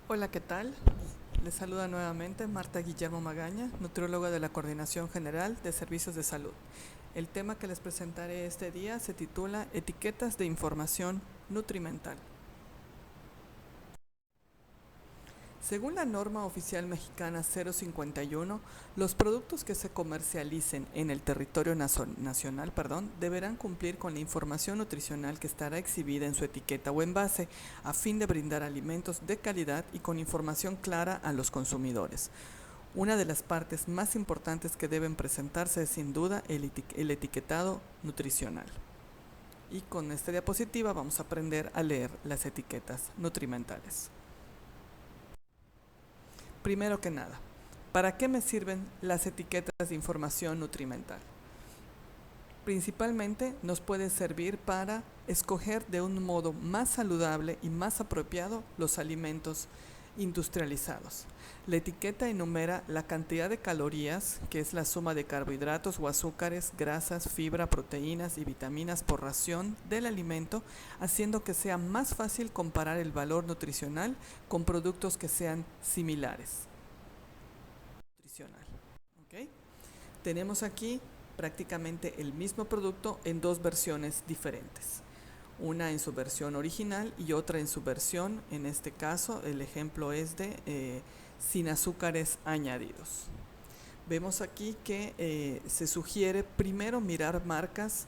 Hola, ¿qué tal? Les saluda nuevamente Marta Guillermo Magaña, nutrióloga de la Coordinación General de Servicios de Salud. El tema que les presentaré este día se titula Etiquetas de información nutrimental. Según la norma oficial mexicana 051, los productos que se comercialicen en el territorio nacional deberán cumplir con la información nutricional que estará exhibida en su etiqueta o envase, a fin de brindar alimentos de calidad y con información clara a los consumidores. Una de las partes más importantes que deben presentarse es sin duda el etiquetado nutricional. Y con esta diapositiva vamos a aprender a leer las etiquetas nutrimentales. Primero que nada, ¿para qué me sirven las etiquetas de información nutrimental? Principalmente nos puede servir para escoger de un modo más saludable y más apropiado los alimentos industrializados. La etiqueta enumera la cantidad de calorías, que es la suma de carbohidratos o azúcares, grasas, fibra, proteínas y vitaminas por ración del alimento, haciendo que sea más fácil comparar el valor nutricional con productos que sean similares. Nutricional. ¿Okay? Tenemos aquí prácticamente el mismo producto en dos versiones diferentes. Una en su versión original y otra en su versión, en este caso el ejemplo es de sin azúcares añadidos. Vemos aquí que se sugiere primero mirar marcas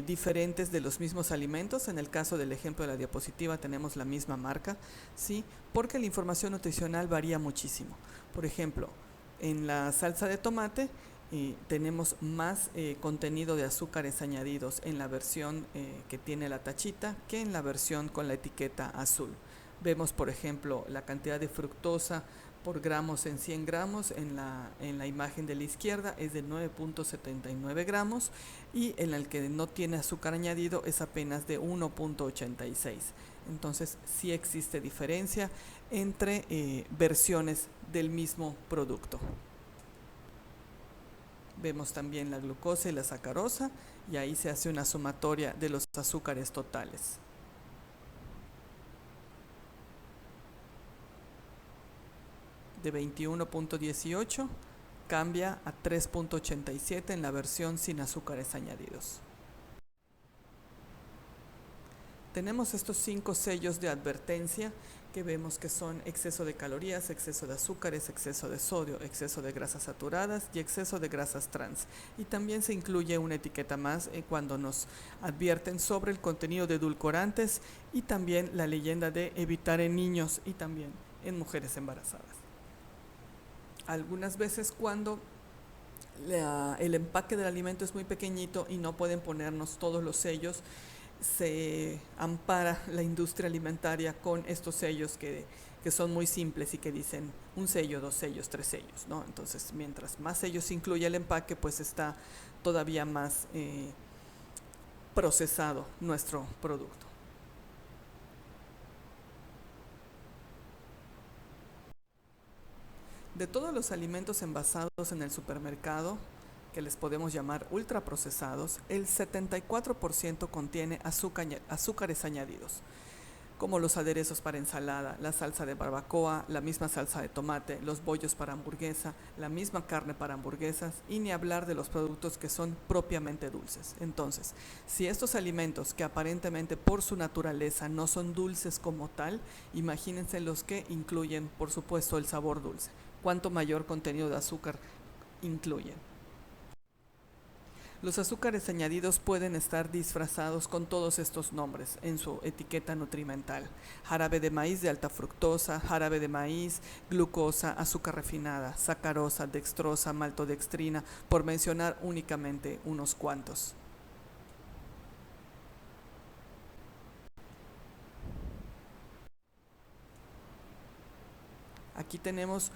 diferentes de los mismos alimentos. En el caso del ejemplo de la diapositiva tenemos la misma marca, ¿sí? Porque la información nutricional varía muchísimo. Por ejemplo, en la salsa de tomate tenemos más contenido de azúcares añadidos en la versión que tiene la tachita que en la versión con la etiqueta azul. Vemos, por ejemplo, la cantidad de fructosa por gramos en 100 gramos en la imagen de la izquierda es de 9.79 gramos y en el que no tiene azúcar añadido es apenas de 1.86. Entonces sí existe diferencia entre versiones del mismo producto. Vemos también la glucosa y la sacarosa y ahí se hace una sumatoria de los azúcares totales. De 21.18 cambia a 3.87 en la versión sin azúcares añadidos. Tenemos estos 5 sellos de advertencia que vemos que son exceso de calorías, exceso de azúcares, exceso de sodio, exceso de grasas saturadas y exceso de grasas trans. Y también se incluye una etiqueta más cuando nos advierten sobre el contenido de edulcorantes y también la leyenda de evitar en niños y también en mujeres embarazadas. Algunas veces cuando el empaque del alimento es muy pequeñito y no pueden ponernos todos los sellos, se ampara la industria alimentaria con estos sellos que son muy simples y que dicen un sello, 2 sellos, 3 sellos, ¿no? Entonces, mientras más sellos incluye el empaque, pues está todavía más procesado nuestro producto. De todos los alimentos envasados en el supermercado, que les podemos llamar ultraprocesados, el 74% contiene azúcares añadidos, como los aderezos para ensalada, la salsa de barbacoa, la misma salsa de tomate, los bollos para hamburguesa, la misma carne para hamburguesas y ni hablar de los productos que son propiamente dulces. Entonces, si estos alimentos que aparentemente por su naturaleza no son dulces como tal, imagínense los que incluyen, por supuesto, el sabor dulce. Cuánto mayor contenido de azúcar incluyen. Los azúcares añadidos pueden estar disfrazados con todos estos nombres en su etiqueta nutrimental: jarabe de maíz de alta fructosa, jarabe de maíz, glucosa, azúcar refinada, sacarosa, dextrosa, maltodextrina, por mencionar únicamente unos cuantos. Aquí tenemos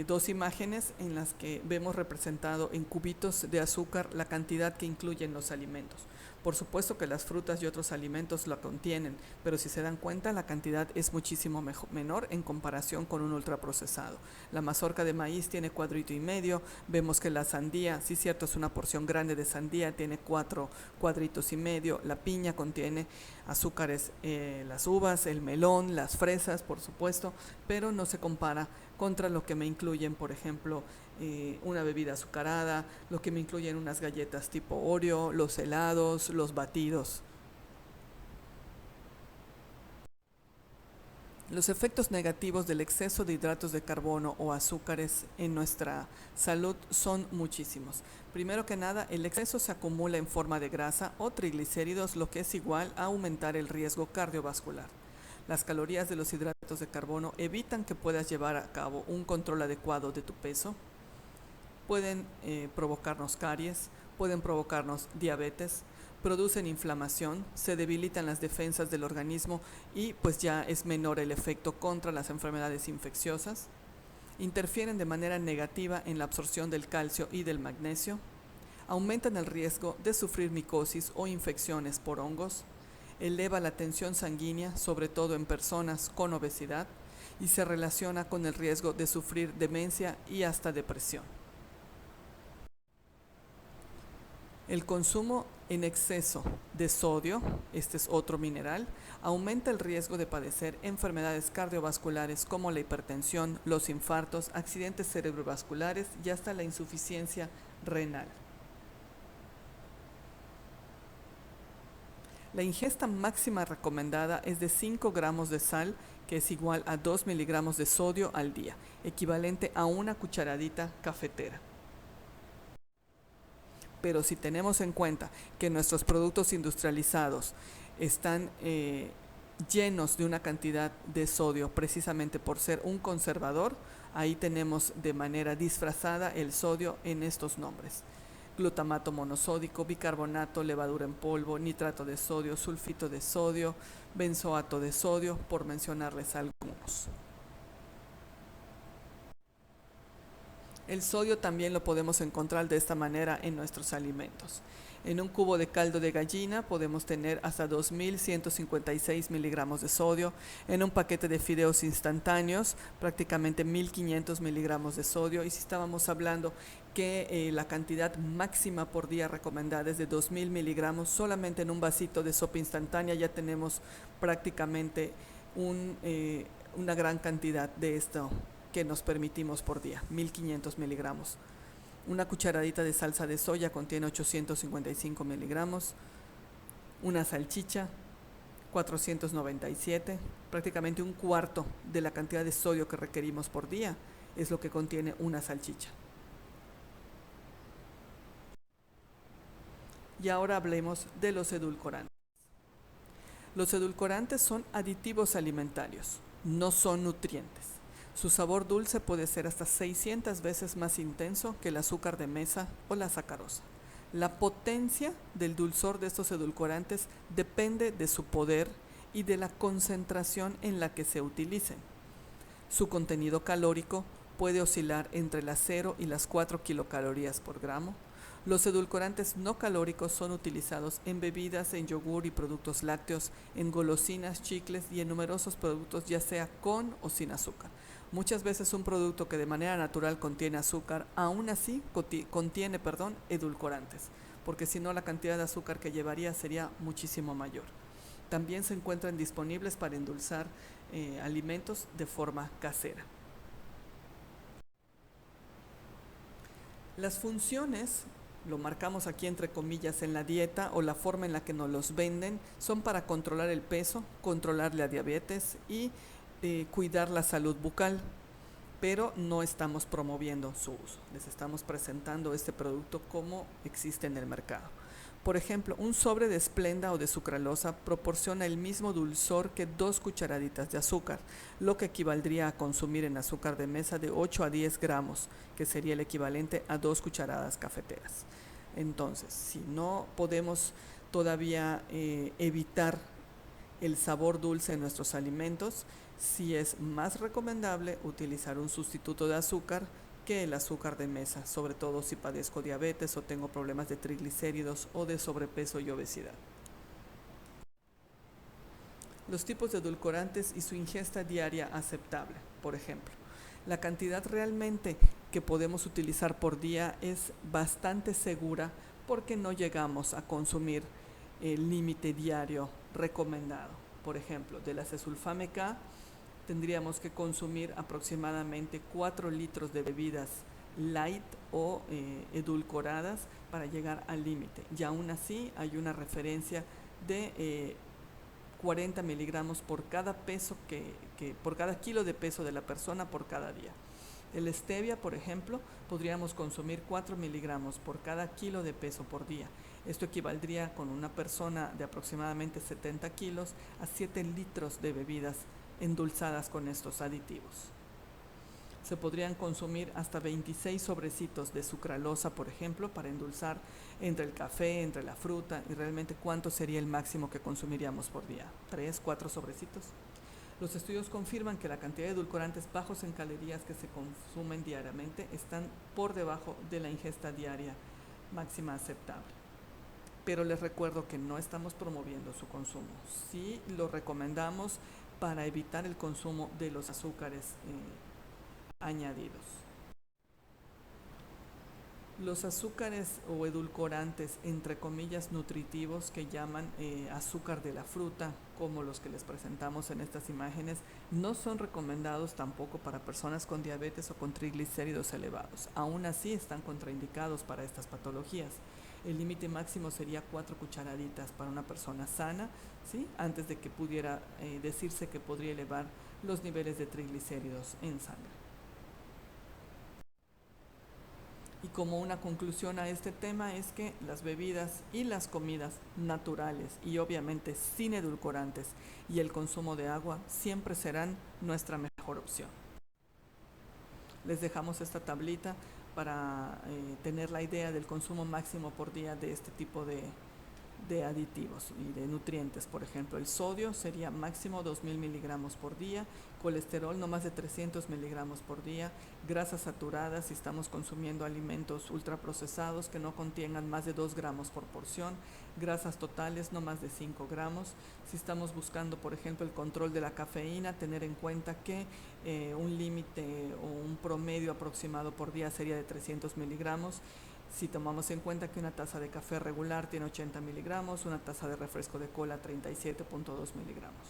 dos imágenes en las que vemos representado en cubitos de azúcar la cantidad que incluyen los alimentos. Por supuesto que las frutas y otros alimentos lo contienen, pero si se dan cuenta la cantidad es muchísimo menor en comparación con un ultraprocesado. La mazorca de maíz tiene 4,5, vemos que la sandía, sí cierto, es una porción grande de sandía, tiene 4,5 cuadritos, la piña contiene azúcares, las uvas, el melón, las fresas, por supuesto, pero no se compara contra lo que me incluyen, por ejemplo, una bebida azucarada, lo que me incluyen unas galletas tipo Oreo, los helados, los batidos. Los efectos negativos del exceso de hidratos de carbono o azúcares en nuestra salud son muchísimos. Primero que nada, el exceso se acumula en forma de grasa o triglicéridos, lo que es igual a aumentar el riesgo cardiovascular. Las calorías de los hidratos de carbono evitan que puedas llevar a cabo un control adecuado de tu peso. Pueden provocarnos caries, pueden provocarnos diabetes, producen inflamación, se debilitan las defensas del organismo y pues ya es menor el efecto contra las enfermedades infecciosas. Interfieren de manera negativa en la absorción del calcio y del magnesio. Aumentan el riesgo de sufrir micosis o infecciones por hongos. Eleva la tensión sanguínea, sobre todo en personas con obesidad, y se relaciona con el riesgo de sufrir demencia y hasta depresión. El consumo en exceso de sodio, este es otro mineral, aumenta el riesgo de padecer enfermedades cardiovasculares como la hipertensión, los infartos, accidentes cerebrovasculares y hasta la insuficiencia renal. La ingesta máxima recomendada es de 5 gramos de sal, que es igual a 2 miligramos de sodio al día, equivalente a una cucharadita cafetera. Pero si tenemos en cuenta que nuestros productos industrializados están llenos de una cantidad de sodio precisamente por ser un conservador, ahí tenemos de manera disfrazada el sodio en estos nombres: glutamato monosódico, bicarbonato, levadura en polvo, nitrato de sodio, sulfito de sodio, benzoato de sodio, por mencionarles algunos. El sodio también lo podemos encontrar de esta manera en nuestros alimentos. En un cubo de caldo de gallina podemos tener hasta 2.156 miligramos de sodio. En un paquete de fideos instantáneos, prácticamente 1.500 miligramos de sodio. Y si estábamos hablando que la cantidad máxima por día recomendada es de 2.000 miligramos, solamente en un vasito de sopa instantánea ya tenemos prácticamente una gran cantidad de esto que nos permitimos por día, 1.500 miligramos. Una cucharadita de salsa de soya contiene 855 miligramos. Una salchicha, 497, prácticamente un cuarto de la cantidad de sodio que requerimos por día es lo que contiene una salchicha. Y ahora hablemos de los edulcorantes. Los edulcorantes son aditivos alimentarios, no son nutrientes. Su sabor dulce puede ser hasta 600 veces más intenso que el azúcar de mesa o la sacarosa. La potencia del dulzor de estos edulcorantes depende de su poder y de la concentración en la que se utilicen. Su contenido calórico puede oscilar entre las 0 y las 4 kilocalorías por gramo. Los edulcorantes no calóricos son utilizados en bebidas, en yogur y productos lácteos, en golosinas, chicles y en numerosos productos, ya sea con o sin azúcar. Muchas veces un producto que de manera natural contiene azúcar, aún así contiene edulcorantes, porque si no la cantidad de azúcar que llevaría sería muchísimo mayor. También se encuentran disponibles para endulzar alimentos de forma casera. Las funciones, lo marcamos aquí entre comillas en la dieta, o la forma en la que nos los venden, son para controlar el peso, controlar la diabetes y cuidar la salud bucal, pero no estamos promoviendo su uso. Les estamos presentando este producto como existe en el mercado. Por ejemplo, un sobre de Splenda o de sucralosa proporciona el mismo dulzor que 2 cucharaditas de azúcar, lo que equivaldría a consumir en azúcar de mesa de 8 a 10 gramos, que sería el equivalente a 2 cucharadas cafeteras. Entonces, si no podemos todavía evitar el sabor dulce en nuestros alimentos, sí es más recomendable utilizar un sustituto de azúcar que el azúcar de mesa, sobre todo si padezco diabetes o tengo problemas de triglicéridos o de sobrepeso y obesidad. Los tipos de edulcorantes y su ingesta diaria aceptable. Por ejemplo, la cantidad realmente que podemos utilizar por día es bastante segura porque no llegamos a consumir el límite diario recomendado. Por ejemplo, de la cesulfame K tendríamos que consumir aproximadamente 4 litros de bebidas light o edulcoradas para llegar al límite. Y aún así hay una referencia de 40 miligramos por cada peso por cada kilo de peso de la persona por cada día. El stevia, por ejemplo, podríamos consumir 4 miligramos por cada kilo de peso por día. Esto equivaldría con una persona de aproximadamente 70 kilos a 7 litros de bebidas endulzadas con estos aditivos. Se podrían consumir hasta 26 sobrecitos de sucralosa, por ejemplo, para endulzar entre el café, entre la fruta, y realmente cuánto sería el máximo que consumiríamos por día. 3, 4 sobrecitos. Los estudios confirman que la cantidad de edulcorantes bajos en calorías que se consumen diariamente están por debajo de la ingesta diaria máxima aceptable. Pero les recuerdo que no estamos promoviendo su consumo. Sí lo recomendamos para evitar el consumo de los azúcares añadidos. Los azúcares o edulcorantes, entre comillas, nutritivos, que llaman azúcar de la fruta, como los que les presentamos en estas imágenes, no son recomendados tampoco para personas con diabetes o con triglicéridos elevados. Aún así están contraindicados para estas patologías. El límite máximo sería 4 cucharaditas para una persona sana, ¿sí? Antes de que pudiera decirse que podría elevar los niveles de triglicéridos en sangre. Y como una conclusión a este tema es que las bebidas y las comidas naturales y obviamente sin edulcorantes y el consumo de agua siempre serán nuestra mejor opción. Les dejamos esta tablita para tener la idea del consumo máximo por día de este tipo de aditivos y de nutrientes. Por ejemplo, el sodio sería máximo 2000 miligramos por día, colesterol no más de 300 miligramos por día, grasas saturadas si estamos consumiendo alimentos ultraprocesados que no contengan más de 2 gramos por porción, grasas totales no más de 5 gramos. Si estamos buscando, por ejemplo, el control de la cafeína, tener en cuenta que un límite o un promedio aproximado por día sería de 300 miligramos. Si tomamos en cuenta que una taza de café regular tiene 80 miligramos, una taza de refresco de cola 37.2 miligramos.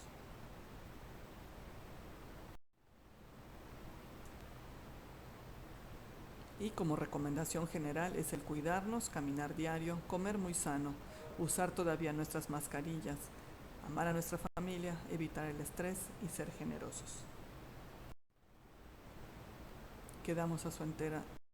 Y como recomendación general es el cuidarnos, caminar diario, comer muy sano, usar todavía nuestras mascarillas, amar a nuestra familia, evitar el estrés y ser generosos. Quedamos a su entera